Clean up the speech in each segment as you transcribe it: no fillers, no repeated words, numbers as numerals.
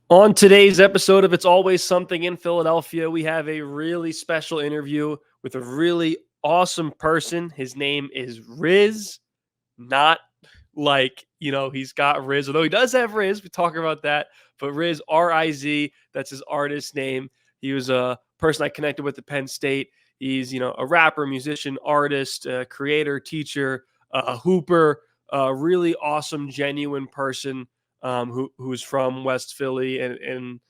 On today's episode of It's Always Something in Philadelphia, we have a really special interview with a really awesome person. His name is Rizz, not like, he's got Rizz, although he does have Rizz. We talk about that. But Rizz, RiZ, that's his artist name. He was a person I connected with at Penn State. He's, a rapper, musician, artist, creator, teacher, a hooper, a really awesome, genuine person who's from West Philly and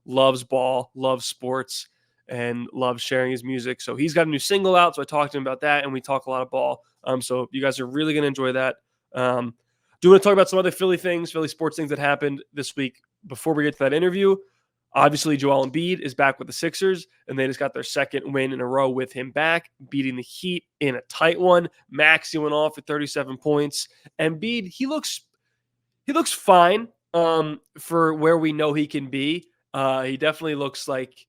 loves ball, loves sports, and loves sharing his music. So he's got a new single out. So I talked to him about that, and we talk a lot of ball. So you guys are really going to enjoy that. Do want to talk about some other Philly things, Philly sports things that happened this week before we get to that interview. Obviously, Joel Embiid is back with the Sixers, and they just got their second win in a row with him back, beating the Heat in a tight one. Maxey went off at 37 points. Embiid, he looks fine for where we know he can be. He definitely looks like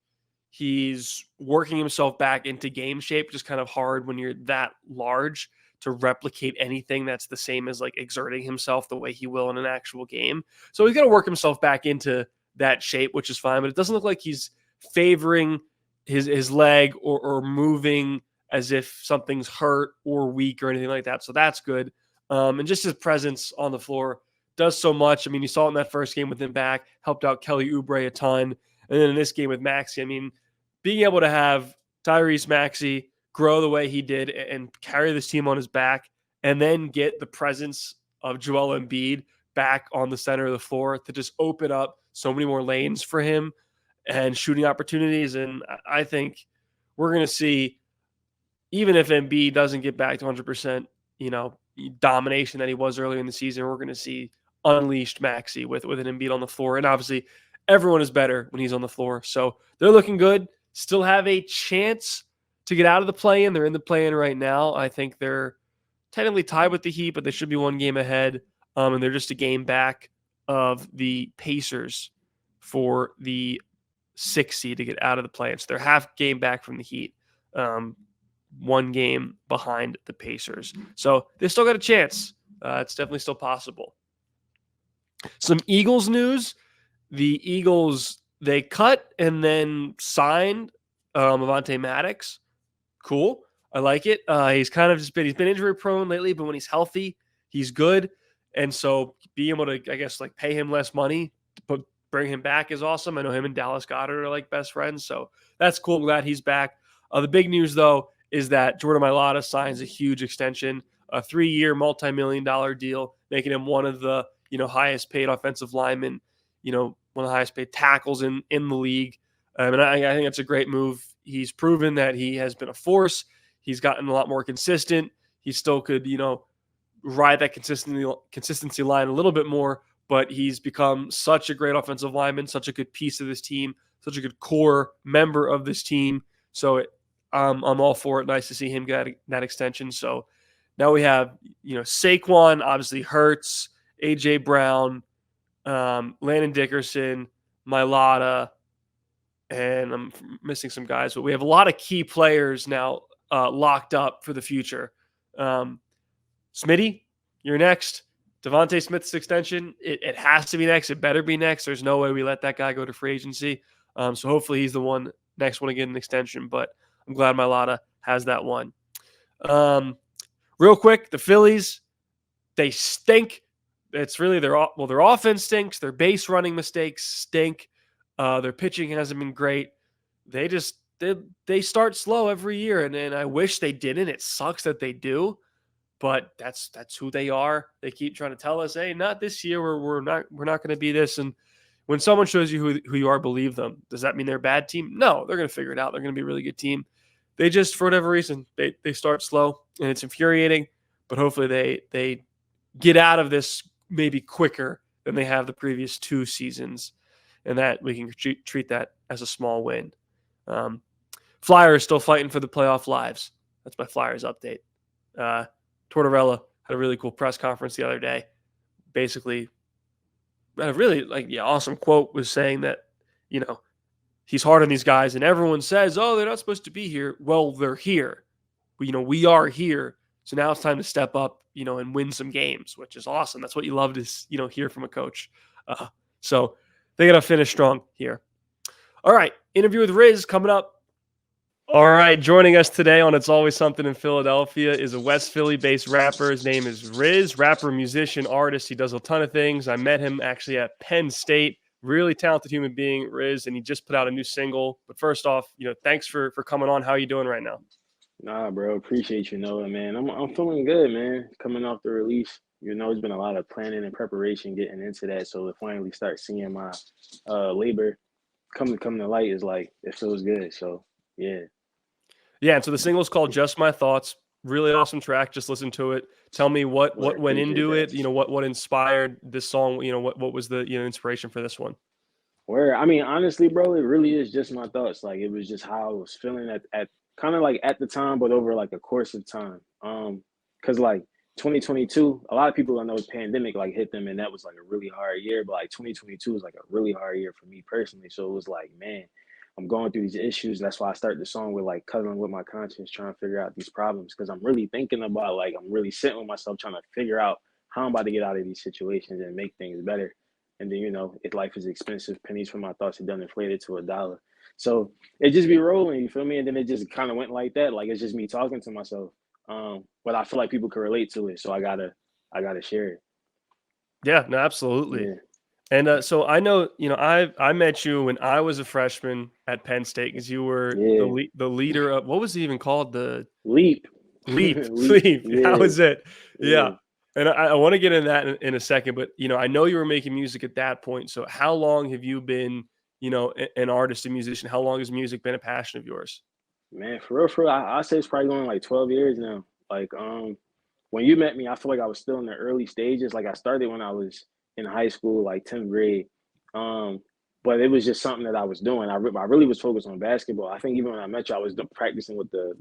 he's working himself back into game shape, just kind of hard when you're that large to replicate anything that's the same as like exerting himself the way he will in an actual game. So he's got to work himself back into that shape, which is fine, but it doesn't look like he's favoring his leg or moving as if something's hurt or weak or anything like that. So that's good. And just his presence on the floor does so much. I mean, you saw it in that first game with him back, helped out Kelly Oubre a ton. And then in this game with Maxey, I mean, being able to have Tyrese Maxey grow the way he did and carry this team on his back and then get the presence of Joel Embiid back on the center of the floor to just open up so many more lanes for him and shooting opportunities. And I think we're going to see, even if Embiid doesn't get back to 100%, domination that he was earlier in the season, we're going to see unleashed Maxey with an Embiid on the floor. And obviously everyone is better when he's on the floor. So they're looking good. Still have a chance to get out of the play-in. They're in the play-in right now. I think they're technically tied with the Heat, but they should be one game ahead. And they're just a game back of the Pacers for the 6th seed to get out of the play-in. So they're half game back from the Heat. One game behind the Pacers. So they still got a chance. It's definitely still possible. Some Eagles news. The Eagles, they cut and then signed Avonte Maddox. Cool. I like it. He's kind of he's been injury prone lately, but when he's healthy, he's good. And so being able to, I guess, like pay him less money, but bring him back is awesome. I know him and Dallas Goedert are like best friends. So that's cool. I'm glad he's back. The big news, though, is that Jordan Mailata signs a huge extension, a 3-year, multi-million-dollar deal, making him one of the highest paid offensive linemen, one of the highest paid tackles in the league. And I think that's a great move. He's proven that he has been a force. He's gotten a lot more consistent. He still could, ride that consistency line a little bit more, but he's become such a great offensive lineman, such a good piece of this team, such a good core member of this team. So I'm all for it. Nice to see him get that extension. So now we have, Saquon, obviously Hurts, A.J. Brown, Landon Dickerson, Mailata, and I'm missing some guys, but we have a lot of key players now locked up for the future. Smitty, you're next. Devontae Smith's extension, it has to be next. It better be next. There's no way we let that guy go to free agency. So hopefully he's the next one to get an extension, but I'm glad Mailata has that one. Real quick, the Phillies, they stink. It's really their offense stinks. Their base running mistakes stink. Their pitching hasn't been great. They start slow every year, and I wish they didn't. It sucks that they do, but that's who they are. They keep trying to tell us, hey, not this year. We're not going to be this. And when someone shows you who you are, believe them. Does that mean they're a bad team? No, they're going to figure it out. They're going to be a really good team. They just, for whatever reason, they start slow, and it's infuriating. But hopefully they get out of this maybe quicker than they have the previous 2 seasons, and that we can treat that as a small win. Flyers still fighting for the playoff lives. That's my Flyers update. Tortorella had a really cool press conference the other day. Basically, a really awesome quote was saying that, he's hard on these guys, and everyone says, oh, they're not supposed to be here. Well, they're here. We are here. So now it's time to step up, and win some games, which is awesome. That's what you love to, hear from a coach. So They got to finish strong here. All right. Interview with Rizz coming up. All right. Joining us today on It's Always Something in Philadelphia is a West Philly-based rapper. His name is Rizz, rapper, musician, artist. He does a ton of things. I met him actually at Penn State. Really talented human being, Rizz, and he just put out a new single. But first off, thanks for coming on. How are you doing right now? Nah, bro, appreciate you knowing, man. I'm feeling good, man. Coming off the release, it's been a lot of planning and preparation getting into that. So to finally start seeing my labor come to light is like it feels good. So yeah. Yeah, and so the single is called Just My Thoughts. Really awesome track. Just listen to it. Tell me what went Appreciate into that. it. What inspired this song. What was the inspiration for this one? Where I mean, honestly, bro, it really is just my thoughts. Like it was just how I was feeling at kind of like at the time, but over like a course of time. Cause like 2022, a lot of people I know pandemic like hit them, and that was like a really hard year. But like 2022 was like a really hard year for me personally. So it was like, man, I'm going through these issues. That's why I started the song with like cuddling with my conscience, trying to figure out these problems. Cause I'm really thinking about like I'm really sitting with myself, trying to figure out how I'm about to get out of these situations and make things better. And then if life is expensive, pennies for my thoughts are done inflated to $1. So it just be rolling, you feel me? And then it just kind of went like that. Like it's just me talking to myself. But I feel like people can relate to it, so I gotta share it. Yeah, no, absolutely. Yeah, And so I know, I met you when I was a freshman at Penn State because you were yeah. the leader of what was it even called? The Leap, Leap, leap. Leap. That Yeah, was it. yeah. Yeah. And I want to get into that in a second, but I know you were making music at that point. So how long have you been, an artist and musician? How long has music been a passion of yours? Man, for real, I say it's probably going like 12 years now. Like, when you met me, I feel like I was still in the early stages. Like I started when I was in high school, like 10th grade. Um, but it was just something that I was doing. I really was focused on basketball. I think even when I met you, I was practicing with the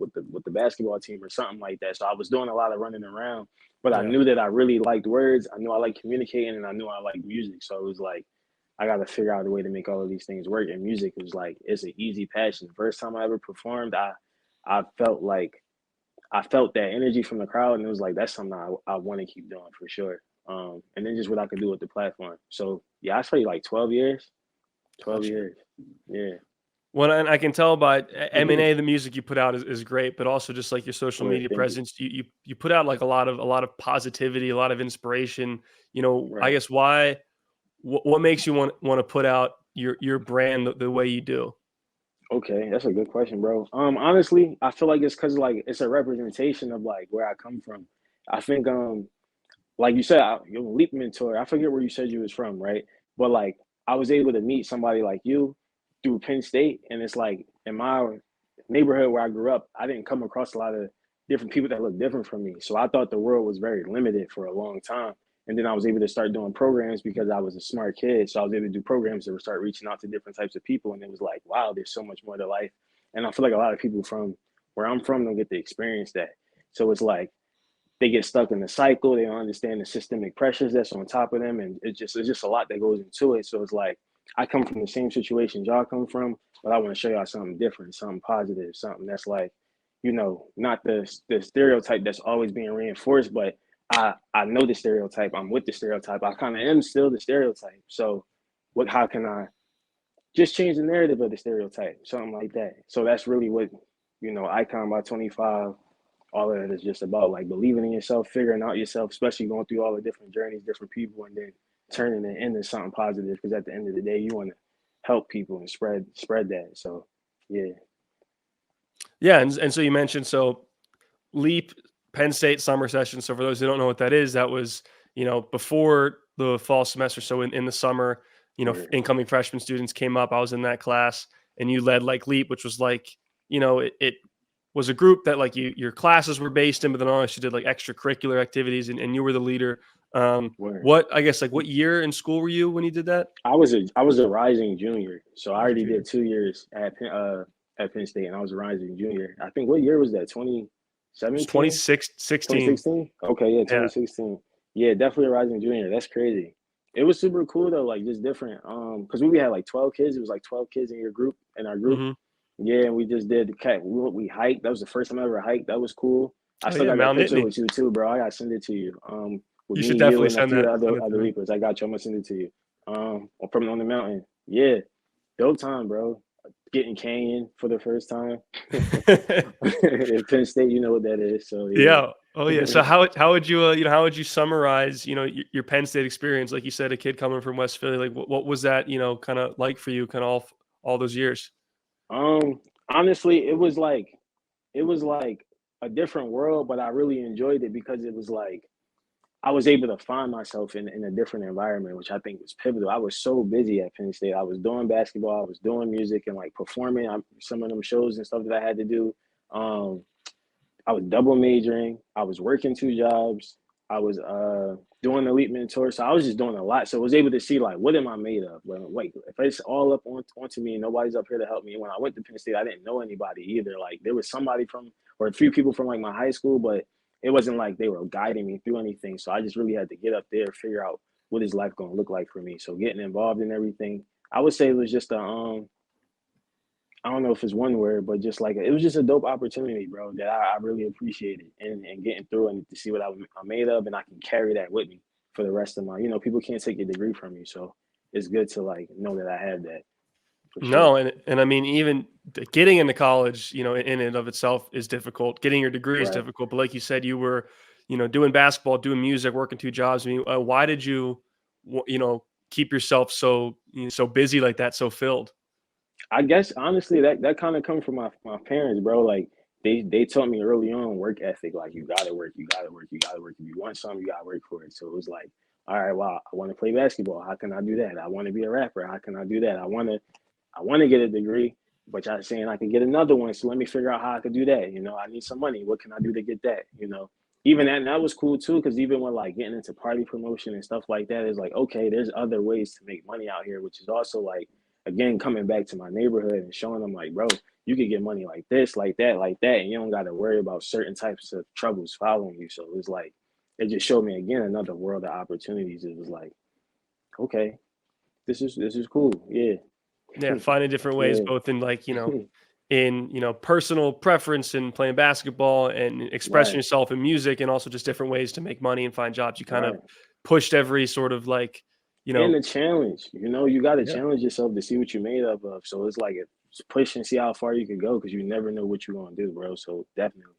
basketball team or something like that. So I was doing a lot of running around. But I Yeah. knew that I really liked words. I knew I liked communicating, and I knew I liked music. So it was like I got to figure out a way to make all of these things work. And music was like it's an easy passion. First time I ever performed, I felt like I felt that energy from the crowd, and it was like that's something I want to keep doing for sure. And then just what I could do with the platform. So yeah, I say like 12 years. 12 Gotcha. years. Yeah. Well, and I can tell by M&A, the music you put out is great, but also just like your social Word, media thank you. presence, you put out like a lot of positivity, a lot of inspiration. I Right. guess what makes you want to put out your brand the way you do? Okay, that's a good question, bro. Honestly, I feel like it's because like it's a representation of like where I come from. I think like you said, your leap mentor. I forget where you said you was from, right? But like I was able to meet somebody like you through Penn State, and it's like in my neighborhood where I grew up, I didn't come across a lot of different people that look different from me. So I thought the world was very limited for a long time. And then I was able to start doing programs because I was a smart kid. So I was able to do programs that would start reaching out to different types of people. And it was like, wow, there's so much more to life. And I feel like a lot of people from where I'm from don't get to experience that. So it's like they get stuck in the cycle. They don't understand the systemic pressures that's on top of them, and it's just a lot that goes into it. So it's like I come from the same situations y'all come from, but I want to show y'all something different, something positive, something that's like, not the stereotype that's always being reinforced, but I know the stereotype. I'm with the stereotype. I kind of am still the stereotype. So what? How can I just change the narrative of the stereotype? Something like that. So that's really what Icon by 25, all of it is just about like believing in yourself, figuring out yourself, especially going through all the different journeys, different people, and then turning it into something positive. Because at the end of the day, you want to help people and spread that. So, yeah, Yeah, and so you mentioned Leap Penn State summer session. So for those who don't know what that is, that was before the fall semester. So in the summer, word. incoming freshman students came up. I was in that class, and you led like Leap, which was like it was a group that like your classes were based in, but then also you did like extracurricular activities, and you were the leader. Word. What I guess like what year in school were you when you did that? I was a rising junior, so I Rising already did junior. 2 years at Penn State, and I was a rising junior. I think what year was that? It was 2017, 2016. 2016. Okay, yeah, Yeah. 2016. Yeah, definitely a rising junior. That's crazy. It was super cool though, like just different. Because we had like 12 kids. It was like 12 kids in our group. Hmm. Yeah, and we just did the cat. We hiked. That was the first time I ever hiked. That was cool. I Oh still yeah, got that Mount picture Nittany. with you too, bro. I gotta send it to you. With You me, should you, definitely and a send few that other send it to other me. leapers. I got you. I'm gonna send it to you. From on the mountain. Yeah, dope time, bro. Getting Canyon for the first time. At Penn State, you know what that is. So yeah. Yeah. Oh yeah. So how would you how would you summarize your Penn State experience? Like you said, a kid coming from West Philly. Like what was that kind of like for you? Kind of all those years. um, Honestly, it was like a different world, but I really enjoyed it because it was like I was able to find myself in a different environment, which I think was pivotal. I was so busy at Penn State. I was doing basketball, I was doing music and like performing on some of them shows and stuff that I had to do. Um, I was double majoring. I was working two jobs. I was doing elite mentor. So I was just doing a lot. So I was able to see like what am I made of? Well, wait, if it's all up onto me and nobody's up here to help me. When I went to Penn State, I didn't know anybody either. Like there was somebody from or a few people from like my high school, but it wasn't like they were guiding me through anything. So I just really had to get up there, figure out what is life gonna look like for me. So getting involved in everything, I would say it was just a I don't know if it's one word, but just like it was just a dope opportunity, bro, that I really appreciated and getting through and to see what I'm made of, and I can carry that with me for the rest of my. People can't take your degree from you, so it's good to like know that I have that for sure. No, and I mean even getting into college, in and of itself is difficult. Getting your degree is Right. difficult. But like you said, you were, doing basketball, doing music, working two jobs. I mean, why did you, keep yourself so busy like that, so filled? I guess honestly that kind of comes from my parents, bro. Like they taught me early on work ethic. Like you gotta work, you gotta work, you gotta work. If you want something, you gotta work for it. So it was like, all right, well, I want to play basketball. How can I do that? I want to be a rapper. How can I do that? I want to get a degree, but y'all saying I can get another one. So let me figure out how I could do that. I need some money. What can I do to get that? Even that, and that was cool too, because even when like getting into party promotion and stuff like that, is like, okay, there's other ways to make money out here, which is also like, again, coming back to my neighborhood and showing them like, bro, you could get money like this, like that, and you don't got to worry about certain types of troubles following you. So it was like, it just showed me again another world of opportunities. It was like, okay, this is cool. Yeah. Yeah, finding different ways, Yeah. both in in personal preference in playing basketball and expressing Right. yourself in music, and also just different ways to make money and find jobs. You kind of Right. pushed every sort of you And know, the challenge, you got to yeah. challenge yourself to see what you're made of. So it's like it's push and see how far you can go because you never know what you're gonna do, bro. So definitely.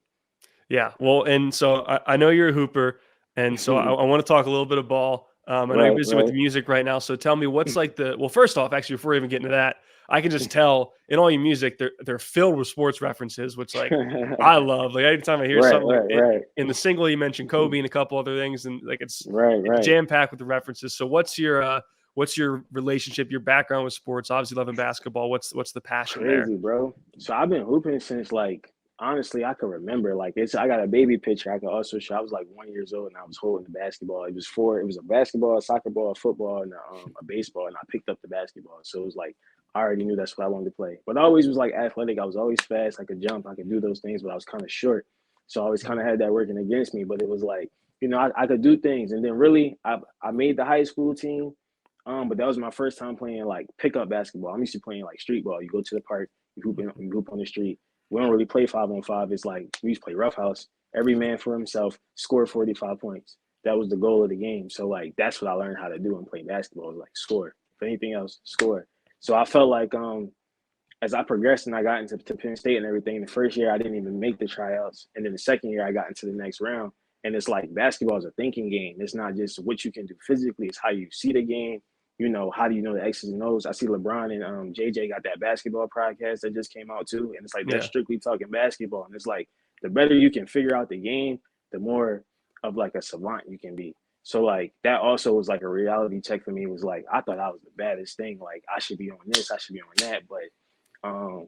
Yeah, well, and so I know you're a hooper, and so I want to talk a little bit of ball. I know you're Right. busy with Right. the music right now, so tell me what's like the well. First off, actually, before we even get into that, I can just tell in all your music they're filled with sports references, which like I love. Like anytime I hear Right. something like Right. Right. in the single, you mentioned Kobe and a couple other things, and like Right. it's Right. jam packed with the references. So what's your relationship, your background with sports? Obviously, loving basketball. What's the passion there? Crazy, bro. So I've been hooping since like honestly I can remember. Like I got a baby picture. I can also show. I was like 1 years old and I was holding the basketball. It was four. It was a basketball, a soccer ball, a football, and a baseball. And I picked up the basketball. So it was like I already knew that's what I wanted to play. But I always was like athletic. I was always fast. I could jump. I could do those things. But I was kind of short. So I always kind of had that working against me. But it was like I could do things. And then really I made the high school team. But that was my first time playing like pickup basketball. I'm used to playing like street ball. You go to the park, you hoop on the street. We don't really play 5-on-5. It's like we used to play roughhouse. Every man for himself, score 45 points. That was the goal of the game. So like that's what I learned how to do and play basketball, like score. If anything else, score. So I felt like as I progressed and I got into Penn State and everything, the first year I didn't even make the tryouts. And then the second year I got into the next round. And it's like basketball is a thinking game. It's not just what you can do physically, it's how you see the game. How do you know the X's and O's? I see LeBron and JJ got that basketball podcast that just came out too. And it's like they're Yeah. strictly talking basketball. And it's like the better you can figure out the game, the more of like a savant you can be. So like that also was like a reality check for me. It was like I thought I was the baddest thing. Like I should be on this, I should be on that. But um,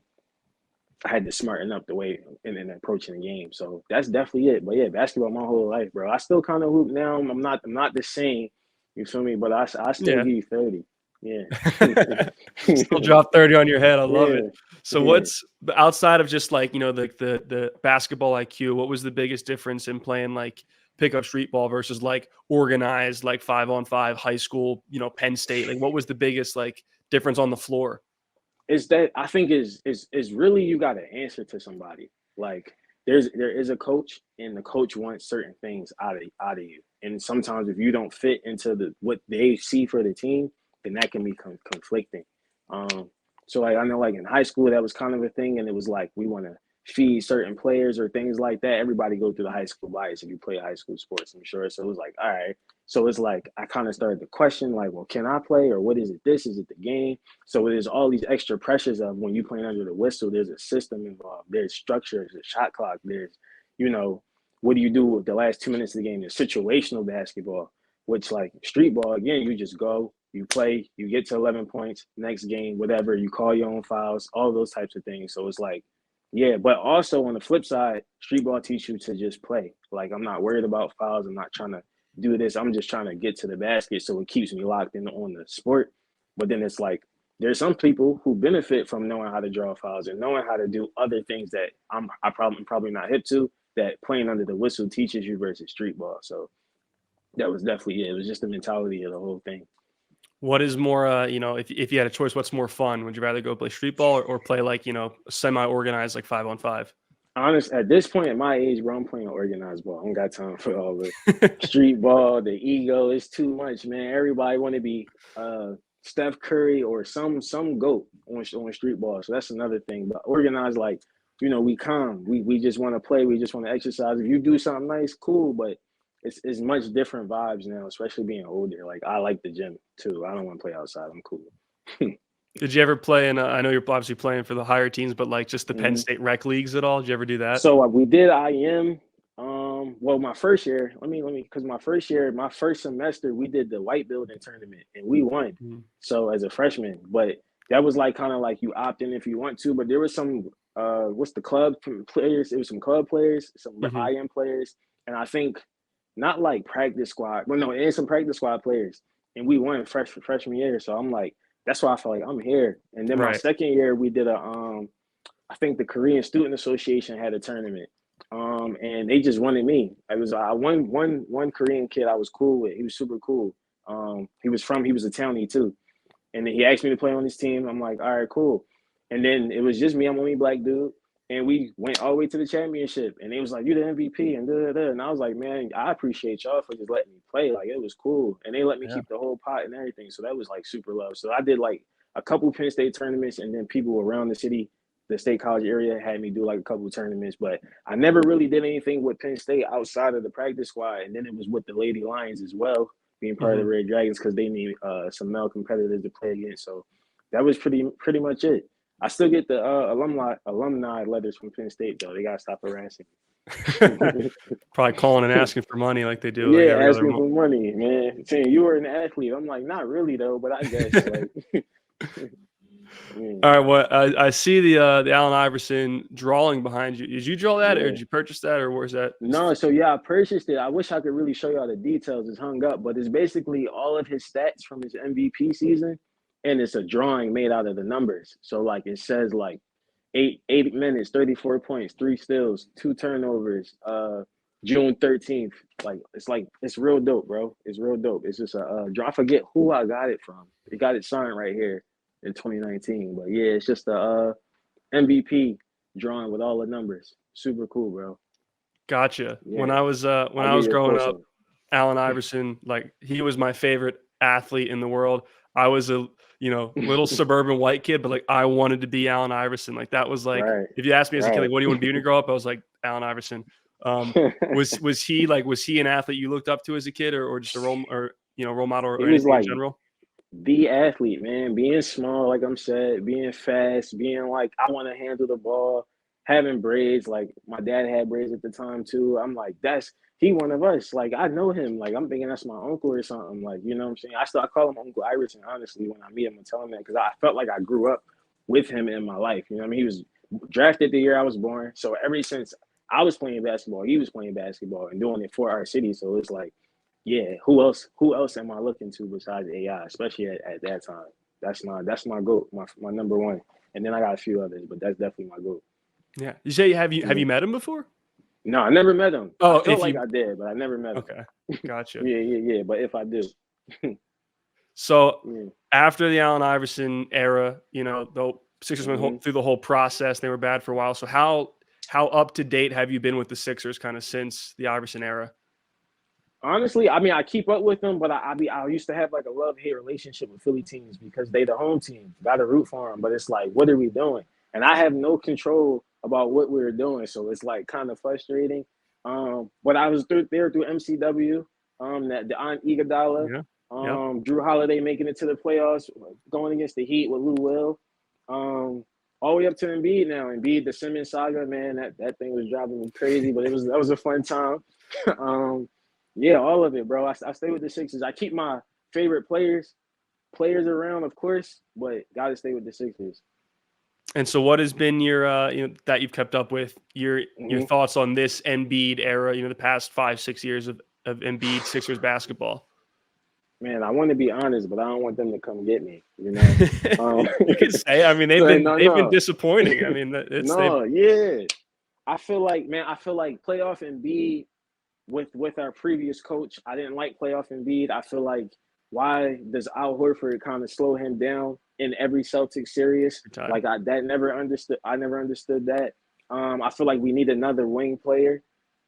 I had to smarten up the way in approaching the game. So that's definitely it. But yeah, basketball my whole life, bro. I still kind of hoop now. I'm not the same. You feel me? But I still Yeah. give you 30. Yeah. Still drop 30 on your head. I love it. Yeah. So Yeah. what's outside of just like, the basketball IQ, what was the biggest difference in playing like pickup street ball versus like organized like 5-on-5 high school, Penn State? Like what was the biggest like difference on the floor? Is that I think is really you got to answer to somebody. Like there is a coach, and the coach wants certain things out of you. And sometimes if you don't fit into the what they see for the team, then that can be conflicting. So like I know like in high school that was kind of a thing, and it was like we want to feed certain players or things like that. Everybody go through the high school bias if you play high school sports, I'm sure. So it was like, all right. So it's like I kind of started to question like, well, can I play or what is it? This is it the game? So there's all these extra pressures of when you playing under the whistle. There's a system involved. There's structure. There's a shot clock. There's what do you do with the last 2 minutes of the game? There's situational basketball, which like street ball again, you just go, you play, you get to 11 points, next game, whatever. You call your own fouls, all those types of things. So it's like. Yeah, but also on the flip side, street ball teach you to just play. Like I'm not worried about fouls. I'm not trying to do this. I'm just trying to get to the basket, so it keeps me locked in on the sport. But then it's like there's some people who benefit from knowing how to draw fouls and knowing how to do other things that I probably not hip to. That playing under the whistle teaches you versus street ball. So that was definitely it. It was just the mentality of the whole thing. What is more, if you had a choice, what's more fun? Would you rather go play street ball or play like, semi-organized, like 5-on-5? Honest, at this point at my age, bro, I'm playing organized ball. I don't got time for all the street ball, the ego. It's too much, man. Everybody want to be Steph Curry or some GOAT on street ball. So that's another thing. But organized, like, we calm. We just want to play. We just want to exercise. If you do something nice, cool. But it's much different vibes now, especially being older. Like I like the gym too. I don't want to play outside. I'm cool. Did you ever play in? I know you're obviously playing for the higher teams, but like just the Penn State rec leagues at all? Did you ever do that? So we did IM. Well, my first year. Let me, because my first semester, we did the white building tournament and we won. So as a freshman, but that was like kind of like you opt in if you want to. But there was some what's the club players? It was some club players, some IM players, and I think not like practice squad. Well, no, and some practice squad players, and we won freshman year. So I'm like. That's why I feel like I'm here. And then my second year, we did I think the Korean Student Association had a tournament. And they just wanted me. I one Korean kid I was cool with. He was super cool. He was a townie too. And then he asked me to play on his team. I'm like, all right, cool. And then it was just me. I'm the only black dude. And we went all the way to the championship. And they was like, you the MVP and da-da-da. And I was like, man, I appreciate y'all for just letting me play. Like, it was cool. And they let me keep the whole pot and everything. So that was like super love. So I did like a couple Penn State tournaments, and then people around the city, the State College area, had me do like a couple of tournaments. But I never really did anything with Penn State outside of the practice squad. And then it was with the Lady Lions as well, being part of the Red Dragons, because they need some male competitors to play against. So that was pretty much it. I still get the alumni letters from Penn State, though. They got to stop harassing. Probably calling and asking for money like they do. Yeah, asking for money, man. Saying you were an athlete. I'm like, not really, though, but I guess. Like, all right, well, I see the Allen Iverson drawing behind you. Did you draw that, or did you purchase that, or where's that? No, so yeah, I purchased it. I wish I could really show y'all the details. It's hung up, but it's basically all of his stats from his MVP season. And it's a drawing made out of the numbers. So like it says like 8 minutes, 34 points, 3 steals, 2 turnovers, June 13th. It's real dope, bro. It's real dope. It's just a draw. I forget who I got it from. They got it signed right here in 2019. But yeah, it's just a MVP drawing with all the numbers. Super cool, bro. Gotcha. Yeah. When I was growing up, Allen Iverson, like he was my favorite athlete in the world. I was a little suburban white kid, but like I wanted to be Allen Iverson. Like that was like, if you asked me as a kid, like, what do you want to be when you grow up? I was like Allen Iverson. Was he an athlete you looked up to as a kid, or just a role model, or anything in general? The athlete, man, being small, like I'm said, being fast, being like, I want to handle the ball, having braids. Like my dad had braids at the time too. I'm like, he one of us. Like I know him. Like I'm thinking that's my uncle or something. Like, you know what I'm saying? I call him Uncle Iverson, honestly, when I meet him and tell him that, because I felt like I grew up with him in my life. You know what I mean? He was drafted the year I was born. So ever since I was playing basketball, he was playing basketball and doing it for our city. So it's like, yeah, who else am I looking to besides AI, especially at that time? That's my GOAT, my number one. And then I got a few others, but that's definitely my GOAT. Yeah. You say have you met him before? No, I never met him. Oh, I felt like I did, but I never met him. Okay, gotcha. Yeah. But if I do. So after the Allen Iverson era, the Sixers went through the whole process. They were bad for a while. So how up to date have you been with the Sixers kind of since the Iverson era? Honestly, I mean, I keep up with them, but I used to have like a love-hate relationship with Philly teams because they the home team. Got to root for them, but it's like, what are we doing? And I have no control about what we were doing, so it's like kind of frustrating. But I was there through MCW, that the Aunt Iguodala, Yeah. Yep. Drew Holiday making it to the playoffs, going against the Heat with Lou Will, all the way up to Embiid now. Embiid, the Simmons saga, man, that thing was driving me crazy, but that was a fun time. Yeah, all of it, bro. I stay with the Sixers. I keep my favorite players around, of course, but gotta stay with the Sixers. And so, what has been your, that you've kept up with your hmm thoughts on this Embiid era? The past 5-6 years of Embiid Sixers basketball. Man, I want to be honest, but I don't want them to come get me. You know, You could say, I mean, they've so, been no, they've been no, disappointing. I mean, it's they've no, yeah. I feel like, man, I feel like playoff Embiid with our previous coach. I didn't like playoff Embiid. I feel like why does Al Horford kind of slow him down in every Celtics series? time. Like I never understood. I never understood that. I feel like we need another wing player,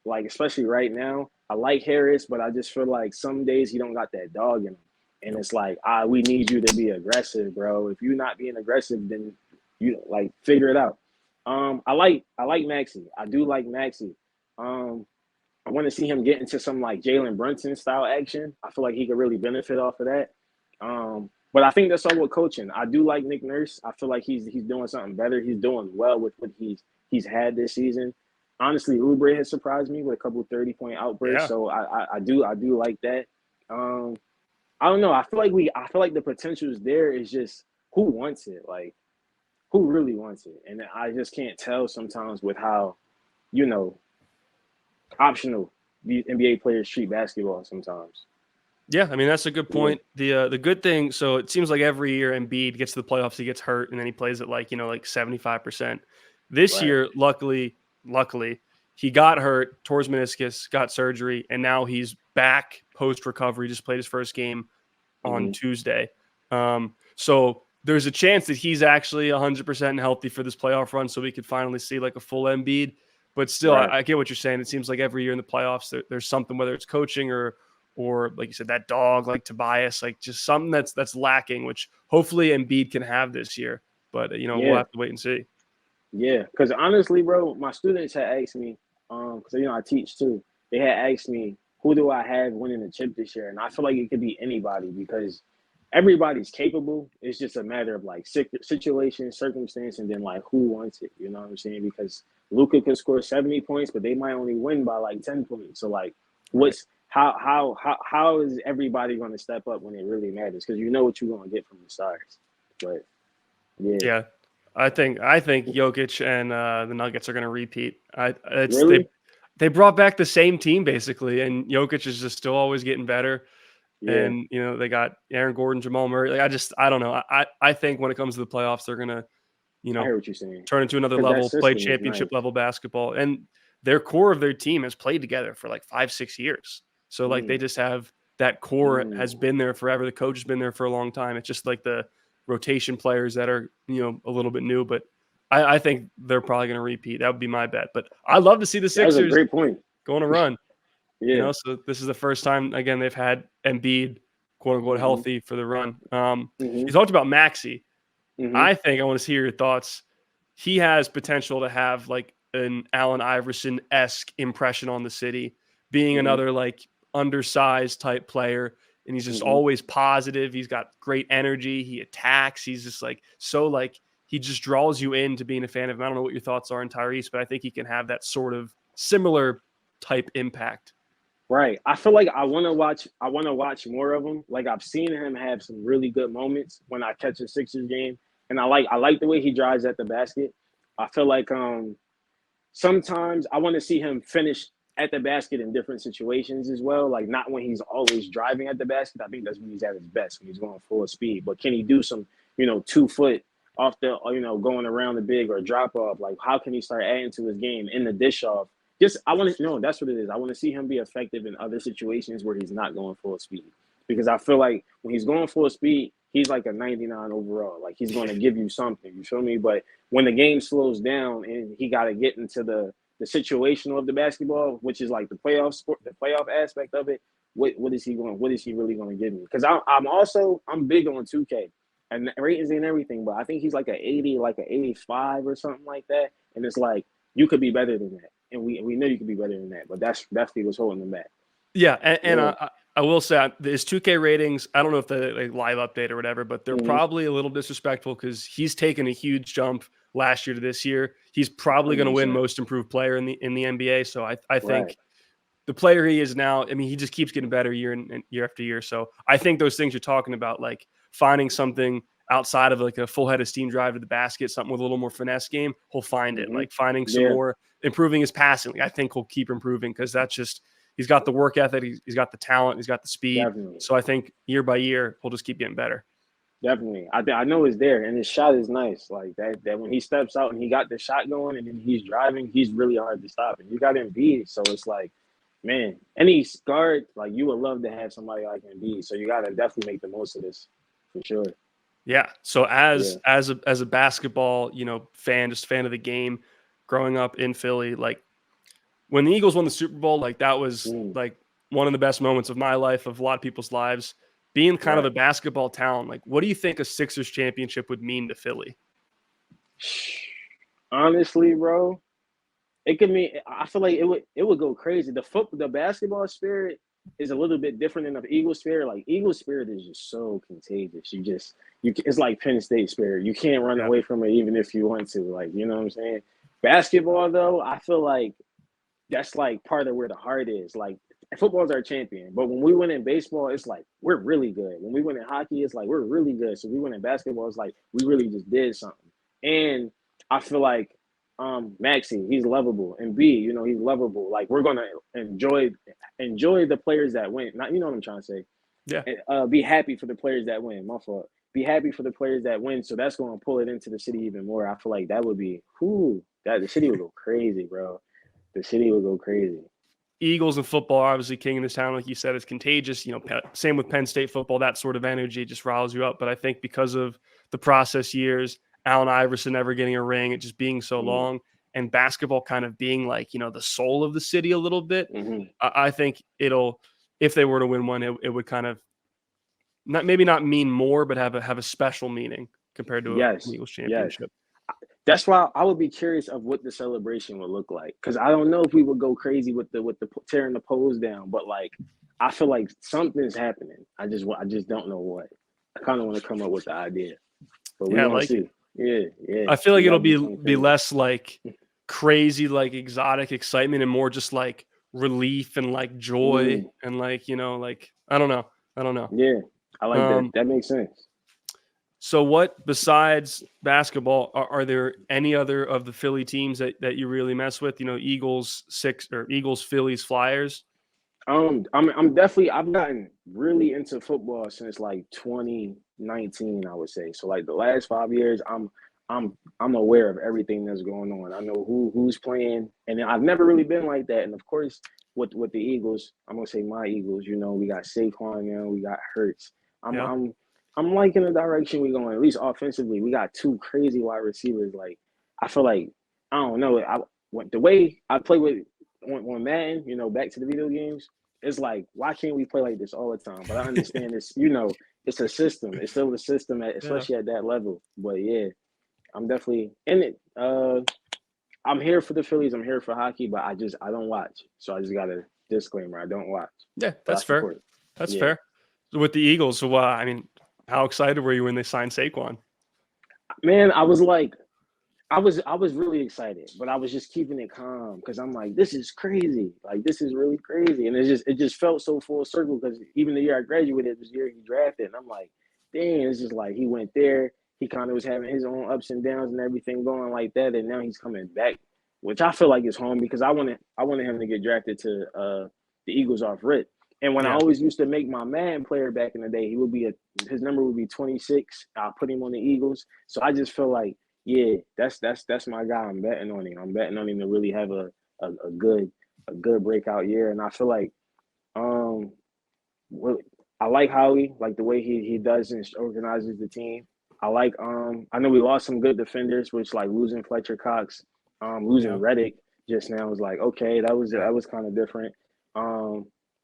like especially right now. I like Harris, but I just feel like some days he don't got that dog in him, and Yep. it's like we need you to be aggressive, bro. If you're not being aggressive, then you like figure it out. I like Maxey. I do like Maxey. Um, I want to see him get into some like Jalen Brunson style action. I feel like he could really benefit off of that. But I think that's all with coaching. I do like Nick Nurse. I feel like he's doing something better. He's doing well with what he's had this season. Honestly, Oubre has surprised me with a couple 30-point outbursts. Yeah. So I do like that. Um, I don't know. I feel like the potential is there. It's just who wants it. Like who really wants it, and I just can't tell sometimes with how you know optional the NBA players treat basketball sometimes. Yeah, I mean that's a good Yeah, point. The good thing, so it seems like every year Embiid gets to the playoffs, he gets hurt, and then he plays at like 75%. This right. year, luckily, he got hurt, tore his meniscus, got surgery, and now he's back post recovery. Just played his first game on hmm Tuesday. So there's a chance that he's actually 100% healthy for this playoff run, so we could finally see like a full Embiid. But still, Right. I get what you're saying. It seems like every year in the playoffs, there's something, whether it's coaching or like you said, that dog like Tobias, like just something that's lacking, which hopefully Embiid can have this year. But we'll Yeah. have to wait and see. Yeah. Because honestly, bro, my students had asked me, because I teach too. They had asked me, who do I have winning the chip this year? And I feel like it could be anybody because everybody's capable. It's just a matter of like situation, circumstance, and then like who wants it. You know what I'm saying? Because Luka could score 70 points, but they might only win by like 10 points. So like, Right. what's how is everybody going to step up when it really matters? Because you know what you're going to get from the stars. But yeah, Yeah. I think Jokic and the Nuggets are going to repeat. It's really, they brought back the same team basically, and Jokic is just still always getting better. yeah, And they got Aaron Gordon, Jamal Murray. Like I don't know. I think when it comes to the playoffs, they're gonna you I know hear what you're saying. turn into another Because that level, play system is championship nice. level basketball, and their core of their team has played together for like 5-6 years. So like they Mm, just have that core has mm. been there forever. The coach has been there for a long time. It's just like the rotation players that are a little bit new, but I think they're probably going to repeat. That would be my bet. But I'd love to see the That was a Sixers great point. go on a run. Yeah. So this is the first time again they've had Embiid quote unquote hmm healthy for the run. You hmm talked about Maxi. hmm I think I want to hear your thoughts. He has potential to have like an Allen Iverson esque impression on the city, being hmm another like undersized type player. And he's just hmm always positive. He's got great energy. He attacks. He's just like so like he just draws you into being a fan of him. I don't know what your thoughts are on Tyrese, but I think he can have that sort of similar type impact. Right. I feel like I want to watch. I want to watch more of him. Like I've seen him have some really good moments when I catch a Sixers game, and I like the way he drives at the basket. I feel like sometimes I want to see him finish at the basket in different situations as well. Like not when he's always driving at the basket. I think that's when he's at his best, when he's going full speed. But can he do some 2 foot off the going around the big or drop off? Like how can he start adding to his game in the dish off? Just I want to that's what it is. I want to see him be effective in other situations where he's not going full speed. Because I feel like when he's going full speed, he's like a 99 overall. Like he's going to give you something. You feel me? But when the game slows down and he got to get into the situational of the basketball, which is like the playoff sport, the playoff aspect of it, what is he going? What is he really going to give me? Because I'm big on 2K and ratings and everything, but I think he's like an 80, like an 85 or something like that. And it's like you could be better than that, and we know you could be better than that. But that's what's holding him back. Yeah, and Yeah. I will say his 2K ratings. I don't know if the like, live update or whatever, but they're Mm-hmm. probably a little disrespectful because he's taken a huge jump last year to this year. He's probably going to win 100%. Most Improved Player in the NBA. So I Right. think the player he is now, I mean, he just keeps getting better year and year after year. So I think those things you're talking about, like finding something outside of like a full head of steam drive to the basket, something with a little more finesse game, he'll find it. Mm-hmm. Like finding some Yeah. more, improving his passing. Like, I think he'll keep improving because that's just he's got the work ethic, he's got the talent, he's got the speed. Definitely. So I think year by year he'll just keep getting better. Definitely. I know it's there, and his shot is nice. Like that when he steps out and he got the shot going, and then he's driving, he's really hard to stop. And you got Embiid, so it's like, man, any guard, like you would love to have somebody like Embiid. So you got to definitely make the most of this, for sure. Yeah. So Yeah. as a basketball, fan, just fan of the game, growing up in Philly, like when the Eagles won the Super Bowl, like that was like one of the best moments of my life, of a lot of people's lives. Being kind of a basketball town, like what do you think a Sixers championship would mean to Philly? Honestly, bro, it could mean. I feel like it would go crazy. The basketball spirit is a little bit different than the Eagle spirit. Like Eagle spirit is just so contagious. It's like Penn State spirit. You can't run away from it even if you want to. Like, you know what I'm saying? Basketball though, I feel like that's like part of where the heart is. Like football's our champion, but when we win in baseball, it's like we're really good. When we win in hockey, it's like we're really good. So we win in basketball, it's like we really just did something. And I feel like Maxi, he's lovable, and B, he's lovable. Like we're gonna enjoy the players that win. Not, you know what I'm trying to say. Yeah. Be happy for the players that win. My fault. Be happy for the players that win. So that's going to pull it into the city even more. I feel like that would be that the city would go crazy, bro. The city would go crazy. Eagles and football are obviously king in this town, like you said, it's contagious. Same with Penn State football. That sort of energy just riles you up. But I think because of the process years, Allen Iverson never getting a ring, it just being so long, and basketball kind of being like the soul of the city a little bit. I think if they were to win one, it would kind of maybe not mean more, but have a special meaning compared to an Eagles championship. That's why I would be curious of what the celebration would look like, because I don't know if we would go crazy with the tearing the poles down, but like I feel like something's happening. I just don't know what. I kind of want to come up with the idea, but we want to see. Yeah. I feel like it'll be less like crazy, like exotic excitement, and more just like relief and like joy and like like I don't know. Yeah, I like that. That makes sense. So what, besides basketball, are there any other of the Philly teams that you really mess with? Eagles, Phillies, Flyers? I'm definitely, I've gotten really into football since like 2019, I would say. So like the last 5 years, I'm aware of everything that's going on. I know who's playing, and I've never really been like that. And of course, with the Eagles, I'm gonna say my Eagles. We got Saquon now, we got Hurts. I'm liking the direction we're going. At least offensively, we got two crazy wide receivers. Like I feel like I don't know. The way I play with on Madden, back to the video games, it's like why can't we play like this all the time? But I understand this. It's a system. It's still a system, especially at that level. But yeah, I'm definitely in it. I'm here for the Phillies. I'm here for hockey, but I don't watch. So I just got a disclaimer. I don't watch. Yeah, that's fair. That's fair. With the Eagles, so I mean, how excited were you when they signed Saquon? Man, I was really excited, but I was just keeping it calm because I'm like, this is crazy. Like this is really crazy, and it just felt so full circle because even the year I graduated, this year he drafted, and I'm like, dang, it's just like he went there. He kind of was having his own ups and downs and everything going like that, and now he's coming back, which I feel like is home because I wanted him to get drafted to the Eagles off RiZ. And when I always used to make my man player back in the day, his number would be 26. I'll put him on the Eagles. So I just feel like, yeah, that's my guy. I'm betting on him. I'm betting on him to really have a good breakout year. And I feel like I like Howie, like the way he does and organizes the team. I like I know we lost some good defenders, which like losing Fletcher Cox, losing Reddick just now was like, okay, that was kind of different.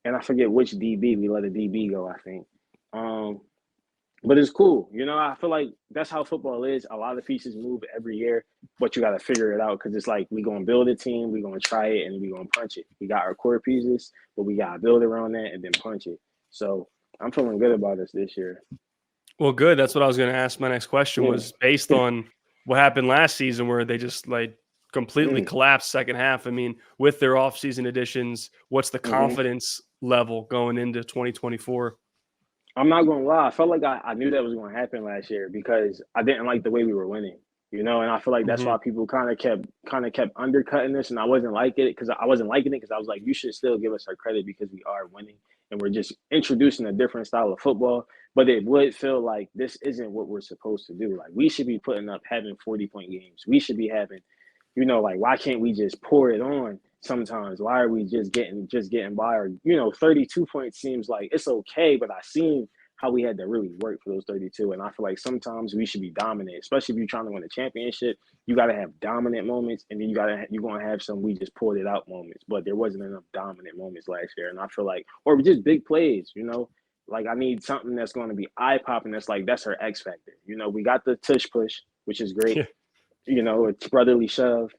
and I forget which DB we let a DB go. I think. Um, but it's cool. I feel like that's how football is. A lot of pieces move every year, but you got to figure it out because it's like we gonna build a team, we gonna try it, and we gonna punch it. We got our core pieces, but we gotta build around that and then punch it. So I'm feeling good about us this year. Well, good. That's what I was going to ask. My next question Yeah. was based on what happened last season, where they just like completely Mm. collapsed second half. I mean, with their offseason additions, what's the Hmm. confidence level going into 2024? I'm not gonna lie. I felt like I knew that was gonna happen last year because I didn't like the way we were winning. And I feel like that's Hmm. why people kind of kept undercutting this, and I wasn't liking it because I was like, you should still give us our credit because we are winning and we're just introducing a different style of football. But it would feel like this isn't what we're supposed to do. Like we should be putting up having 40-point games. We should be having, like why can't we just pour it on sometimes? Why are we just getting by? Or 32 points seems like it's okay, but I seen how we had to really work for those 32. And I feel like sometimes we should be dominant, especially if you're trying to win a championship. You got to have dominant moments, and then you're gonna have some we just pulled it out moments. But there wasn't enough dominant moments last year, and I feel like, or just big plays. Like I need something that's going to be eye popping. That's our X factor. We got the tush push, which is great. Yeah, It's brotherly shove.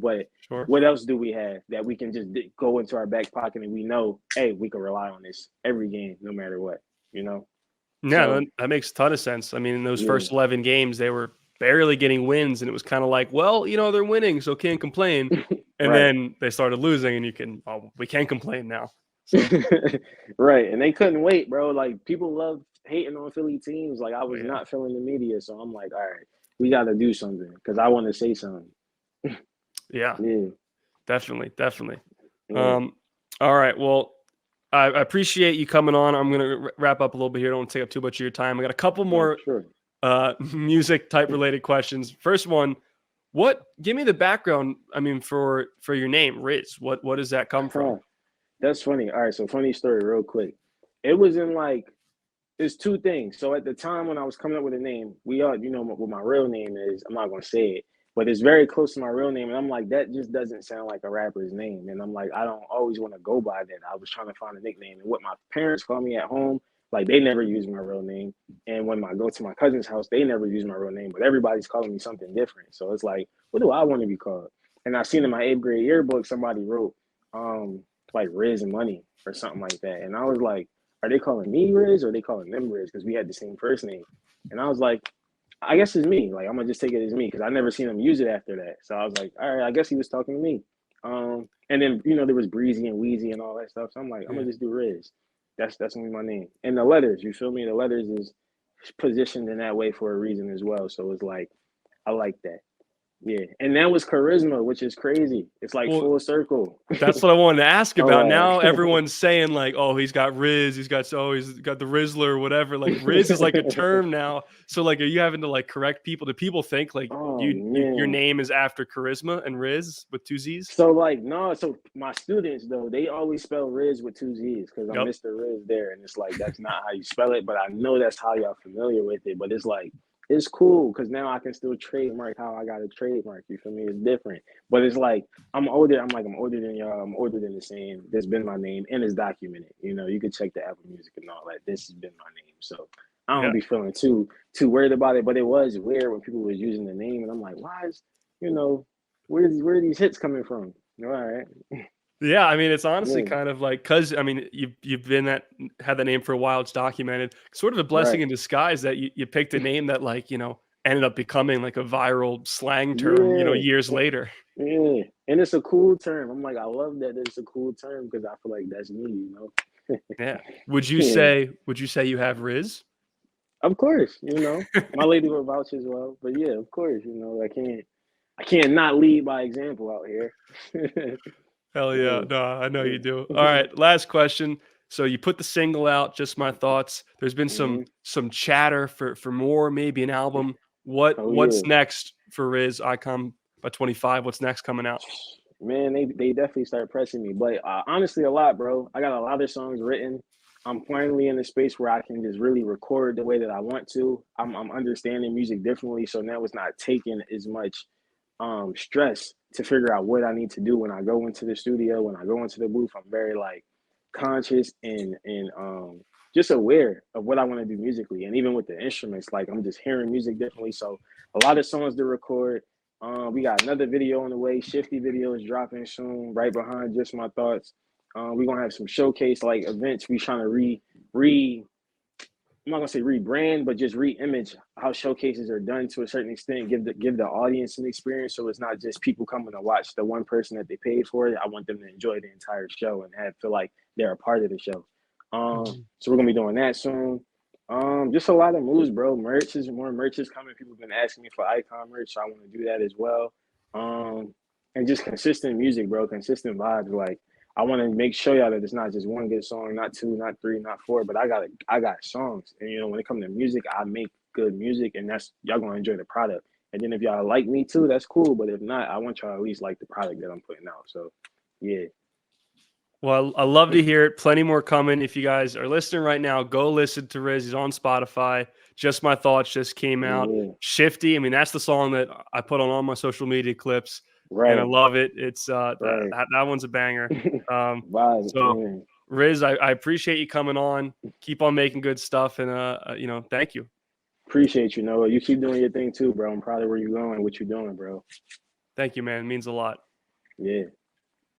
But sure. what else do we have that we can just go into our back pocket and we know, hey, we can rely on this every game, no matter what. You know. Yeah, So that makes a ton of sense. I mean, in those yeah, first 11 games, they were barely getting wins, and it was kind of like, well, they're winning, so can't complain. And right, then they started losing, and we can complain now. So, right, and they couldn't wait, bro. Like people love hating on Philly teams. Like I was yeah, not feeling the media, so I'm like, all right, we got to do something because I want to say something. yeah, Yeah, definitely, definitely. yeah. Um, all right, well, I appreciate you coming on. I'm gonna wrap up a little bit here. Don't want to take up too much of your time. I got a couple No, more sure. music type related questions. First one, give me the background, I mean, for your name, Rizz. What does that come from? That's funny. All right, so funny story, real quick. It was in like it's two things. So at the time when I was coming up with a name, we are, what my real name is. I'm not gonna say it, but it's very close to my real name. And I'm like, that just doesn't sound like a rapper's name. And I'm like, I don't always want to go by that. I was trying to find a nickname. And what my parents call me at home, like they never use my real name. And when I go to my cousin's house, they never use my real name, but everybody's calling me something different. So it's like, what do I want to be called? And I seen in my 8th grade yearbook somebody wrote like Riz and Money or something like that. And I was like, are they calling me Rizz or are they calling them Rizz? Because we had the same first name. And I was like, I guess it's me. Like, I'm going to just take it as me because I never seen him use it after that. So I was like, all right, I guess he was talking to me. And then, there was Breezy and Wheezy and all that stuff. So I'm like, I'm Yeah. going to just do Rizz. That's gonna be my name. And the letters, you feel me? The letters is positioned in that way for a reason as well. So it's like, I like that. Yeah. And that was charisma, which is crazy. It's like Well, full circle. that's what I wanted to ask All about. right. Now everyone's saying like, "Oh, he's got Riz, he's got the Rizzler or whatever." Like Riz is like a term now. So like, are you having to like correct people? Do people think like Oh your man. name is after charisma and Riz with two Z's? So like no, so my students though they always spell Riz with two Z's because I'm Yep. Mr. Riz there, and it's like that's not how you spell it, but I know that's how y'all familiar with it. But it's like it's cool because now I can still trademark how I got to trademark. You feel me? It's different, but it's like I'm older. I'm older than y'all. I'm older than the same. That's been my name and it's documented. You can check the Apple Music and all that. This has been my name, so I don't Yeah. be feeling too worried about it. But it was weird when people was using the name, and I'm like, why is you know where are these hits coming from? All right. Yeah, I mean, it's honestly Yeah. kind of like because I mean, you've been had that name for a while. It's documented. Sort of a blessing Right. in disguise that you picked a name that like ended up becoming like a viral slang term. Yeah. Years later. Yeah. And it's a cool term. I'm like, I love that it's a cool term because I feel like that's me. Yeah. Would you Yeah. say you have Riz? Of course. My lady will vouch as well. But yeah, of course, I can't not lead by example out here. Hell yeah. Yeah. No, I know you do. All Yeah. right, last question. So you put the single out, Just My Thoughts. There's been some Mhm. chatter for more, maybe an album. Oh What's yeah. next for Riz Icon by 25? What's next coming out? Man, they definitely start pressing me, but honestly, a lot, bro. I got a lot of songs written. I'm finally in a space where I can just really record the way that I want to. I'm understanding music differently, so now it's not taking as much stress to figure out what I need to do when I go into the studio, when I go into the booth. I'm very like conscious and just aware of what I want to do musically, and even with the instruments, like I'm just hearing music differently. So a lot of songs to record. We got another video on the way. Shifty video is dropping soon, right behind Just My Thoughts. We're gonna have some showcase like events. We trying to I'm not gonna say rebrand, but just re-image how showcases are done to a certain extent. Give the audience an experience, so it's not just people coming to watch the one person that they paid for it. I want them to enjoy the entire show and feel like they're a part of the show. So we're gonna be doing that soon. Just a lot of moves, bro. More merch is coming. People have been asking me for icon merch, so I want to do that as well. And just consistent music, bro. Consistent vibes. Like I want to show y'all that it's not just one good song, not two, not three, not four, but I got songs. And you know, when it comes to music, I make good music, and that's y'all gonna enjoy the product. And then if y'all like me too, that's cool. But if not, I want y'all at least like the product that I'm putting out. So yeah. Well, I love to hear it. Plenty more coming. If you guys are listening right now, go listen to RiZ. He's on Spotify. Just My Thoughts just came out. Yeah. Shifty. I mean, that's the song that I put on all my social media clips, and I Right. love it. It's Right. that one's a banger. Vibes, So, man. RiZ, I appreciate you coming on. Keep on making good stuff, and thank you. Appreciate you, Noah. You keep doing your thing too, bro. I'm proud of where you're going, what you're doing, bro. Thank you, man. It means a lot. Yeah.